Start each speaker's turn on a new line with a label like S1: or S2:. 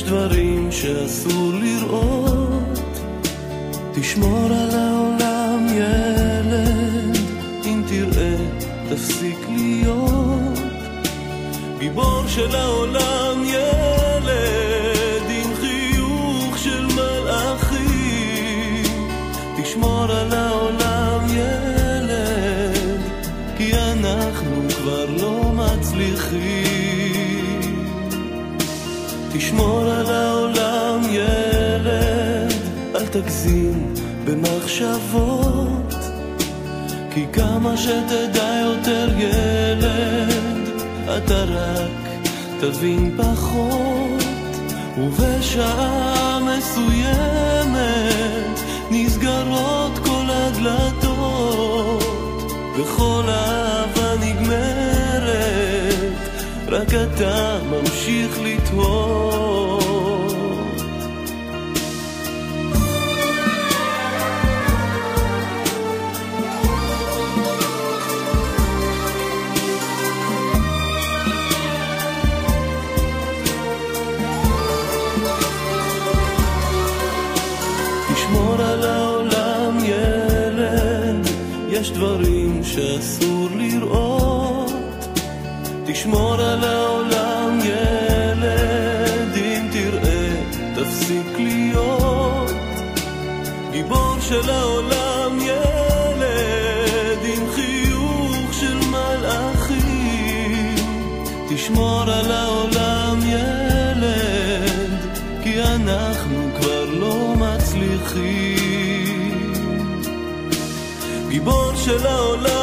S1: דברים שאסור לראות. תשמור על העולם ילד, אם תראה תפסיק להיות גיבור של העולם ילד, עם חיוך של מלאכים. תשמור על העולם ילד, כי אנחנו כבר לא מצליחים. תשמור על העולם ילד, אל תגזים במחשבות, כי כמה שתדע יותר ילד, אתה רק תבין פחות. ובשעה מסוימת נסגרות כל הדלתות, וכל אהבה נגמרת, רק אתה ממשיך לתהות. תשמור על העולם ילד, יש דברים שאסור לראות. תשמור על העולם ילד, אם תראה תפסיק להיות גיבור של העולם ילד, עם חיוך של מלאכים. תשמור על העולם ילד, כי אנחנו כבר לא מצליחים. גיבור של העולם